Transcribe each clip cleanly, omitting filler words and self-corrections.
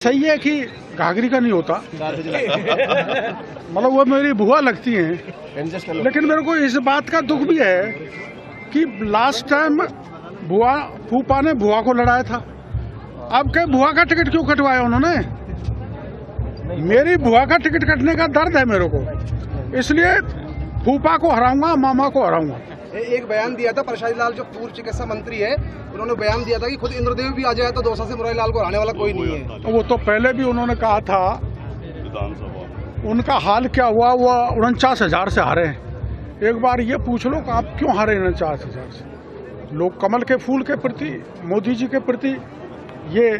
सही है कि घाघरी का नहीं होता मतलब वो मेरी बुआ लगती हैं, लेकिन मेरे को इस बात का दुख भी है कि लास्ट टाइम फूफा ने बुआ को लड़ाया था। अब क्या बुआ का टिकट क्यों कटवाया उन्होंने? मेरी बुआ का टिकट कटने का दर्द है मेरे को, इसलिए फूफा को हराऊंगा, मामा को हराऊंगा। एक बयान दिया था प्रसाद लाल जो पूर्व चिकित्सा मंत्री है, उन्होंने बयान दिया था कि खुद इंद्रदेव भी आ जाए तो दौसा से मुरारी लाल को हराने वाला कोई नहीं है। वो तो पहले भी उन्होंने कहा था, उनका हाल क्या हुआ? वो 49,000 से हारे हैं। एक बार ये पूछ लो कि आप क्यों हारे 49,000 से? लोग कमल के फूल के प्रति, मोदी जी के प्रति ये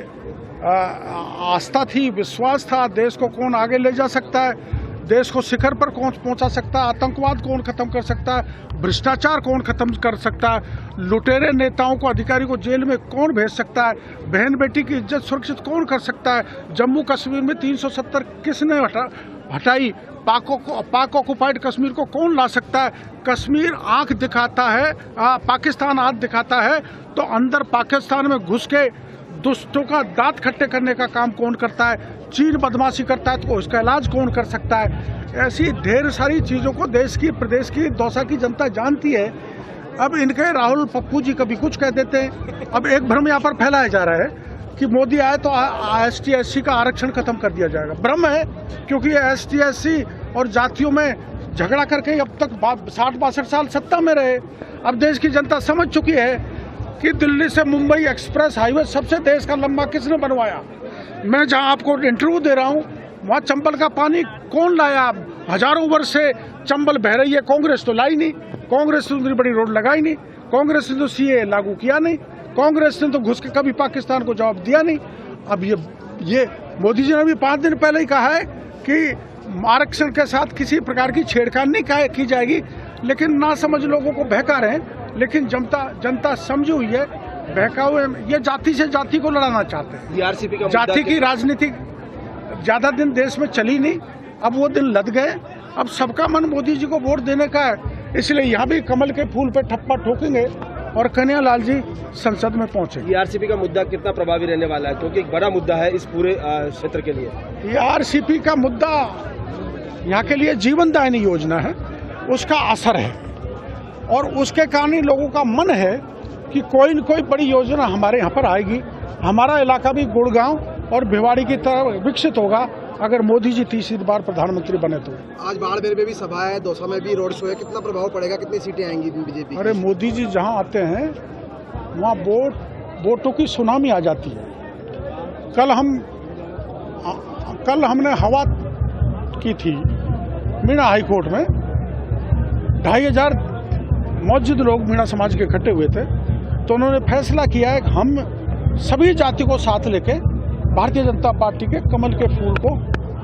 आस्था थी, विश्वास था। देश को कौन आगे ले जा सकता है, देश को शिखर पर कौन पहुंचा सकता है, आतंकवाद कौन खत्म कर सकता है, भ्रष्टाचार कौन खत्म कर सकता है, लुटेरे नेताओं को, अधिकारी को जेल में कौन भेज सकता है, बहन बेटी की इज्जत सुरक्षित कौन कर सकता है, जम्मू कश्मीर में 370 किसने हटाई, पाक ऑक्युपाइड कश्मीर को कौन ला सकता है। कश्मीर आंख दिखाता है, पाकिस्तान आंख दिखाता है तो अंदर पाकिस्तान में घुस के दुष्टों का दांत खट्टे करने का काम कौन करता है? चीन बदमाशी करता है तो उसका इलाज कौन कर सकता है? ऐसी ढेर सारी चीज़ों को देश की, प्रदेश की, दौसा की जनता जानती है। अब इनके राहुल पप्पू जी कभी कुछ कह देते हैं। अब एक भ्रम यहाँ पर फैलाया जा रहा है कि मोदी आए तो ST SC का आरक्षण खत्म कर दिया जाएगा। भ्रम है, क्योंकि ये ST SC और जातियों में झगड़ा करके अब तक 60-62 साल सत्ता में रहे। अब देश की जनता समझ चुकी है कि दिल्ली से मुंबई एक्सप्रेस हाईवे सबसे देश का लंबा किसने बनवाया। मैं जहां आपको इंटरव्यू दे रहा हूं, वहां चंबल का पानी कौन लाया? हजारों वर्ष से चंबल बह रही है, कांग्रेस तो लाई नहीं, कांग्रेस ने बड़ी रोड लगाई नहीं, कांग्रेस ने तो CA लागू किया नहीं, कांग्रेस ने तो घुस के कभी पाकिस्तान को जवाब दिया नहीं। अब ये मोदी जी ने भी 5 दिन पहले ही कहा है कि आरक्षण के साथ किसी प्रकार की छेड़खानी नहीं की जाएगी, लेकिन ना समझ लोगों को बहका रहे हैं। लेकिन जनता समझी हुई है, बहका हुए ये जाति से जाति को लड़ाना चाहते हैं। जाति की राजनीति ज्यादा दिन देश में चली नहीं, अब वो दिन लद गए। अब सबका मन मोदी जी को वोट देने का है, इसलिए यहाँ भी कमल के फूल पे ठप्पा ठोकेंगे और कन्हैया लाल जी संसद में पहुंचे। ERCP का मुद्दा कितना प्रभावी रहने वाला है, क्योंकि एक बड़ा मुद्दा है इस पूरे क्षेत्र के लिए। ERCP का मुद्दा यहाँ के लिए जीवनदायिनी योजना है, उसका असर है और उसके कारण ही लोगों का मन है कि कोई न कोई बड़ी योजना हमारे यहाँ पर आएगी। हमारा इलाका भी गुड़गांव और भिवाड़ी की तरह विकसित होगा अगर मोदी जी तीसरी बार प्रधानमंत्री बने तो। आज बाड़मेर में भी सभा है, दौसा में भी रोड शो है, कितना प्रभाव पड़ेगा, कितनी सीटें आएंगी बीजेपी? अरे मोदी जी जहाँ आते हैं वहाँ वोटों की सुनामी आ जाती है। कल हमने हवा की थी मीणा हाईकोर्ट में, 2,500 मौजूद लोग मीणा समाज के इकट्ठे हुए थे, तो उन्होंने फैसला किया है कि हम सभी जाति को साथ लेके भारतीय जनता पार्टी के कमल के फूल को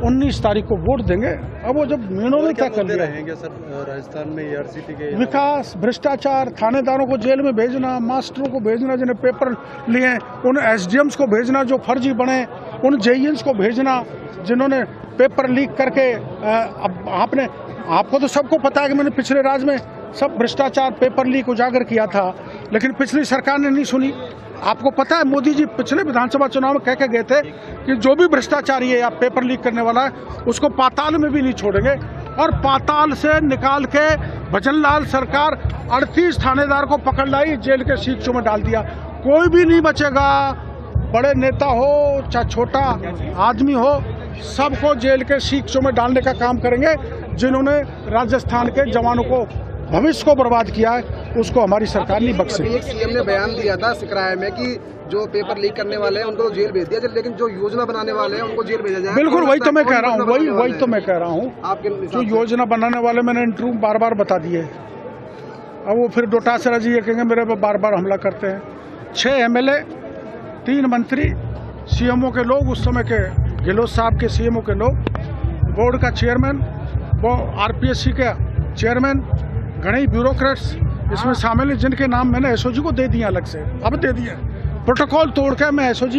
19 तारीख को वोट देंगे। अब वो जब मीणों ने क्या कर लिया रहेंगे सर राजस्थान में ERCP के विकास, भ्रष्टाचार, थानेदारों को जेल में भेजना, मास्टरों को भेजना जिन्हें पेपर लिए, उन SDMs को भेजना जो फर्जी बने, उन JENs को भेजना जिन्होंने पेपर लीक करके अब आपको तो सबको पता है कि मैंने पिछले राज में सब भ्रष्टाचार, पेपर लीक उजागर किया था, लेकिन पिछली सरकार ने नहीं सुनी। आपको पता है मोदी जी पिछले विधानसभा चुनाव में कह के गए थे कि जो भी भ्रष्टाचारी है या पेपर लीक करने वाला है उसको पाताल में भी नहीं छोड़ेंगे, और पाताल से निकाल के भजनलाल सरकार 38 थानेदार को पकड़ लाई, जेल के सीखों में डाल दिया। कोई भी नहीं बचेगा, बड़े नेता हो चाहे छोटा आदमी हो, सबको जेल के सीखों में डालने का काम करेंगे। जिन्होंने राजस्थान के जवानों को भविष्य को बर्बाद किया है, उसको हमारी सरकार नहीं बख्शेगी। एक CM ने बयान दिया था सिकराय में कि जो पेपर लीक करने वाले हैं उनको जेल भेज दिया जाए, लेकिन जो योजना बनाने वाले हैं उनको जेल भेजा जाए। बिल्कुल वही तो मैं कह रहा हूँ, वही तो मैं कह रहा हूँ। जो योजना बनाने वाले मैंने इंटरव्यू बार बता दिए, अब वो फिर डोटासरा जी ये कहेंगे मेरे पे बार हमला करते हैं। 6 MLA, 3 मंत्री, CMO के लोग, उस समय के गहलोत साहब के CMO के लोग, बोर्ड का चेयरमैन, वो RPSC के चेयरमैन, घने ब्यूरोक्रेट्स इसमें शामिल हैं, जिनके नाम मैंने SOG को दे दिए अलग से। अब दे दिए प्रोटोकॉल तोड़ के मैं SOG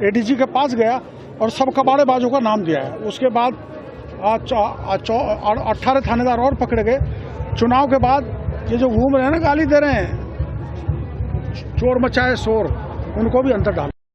ADG के पास गया और सब कबाड़ेबाजों का नाम दिया है। उसके बाद 18 थानेदार और पकड़े गए। चुनाव के बाद ये जो घूम रहे हैं ना, गाली दे रहे हैं, चोर मचाए शोर, उनको भी अंदर डाल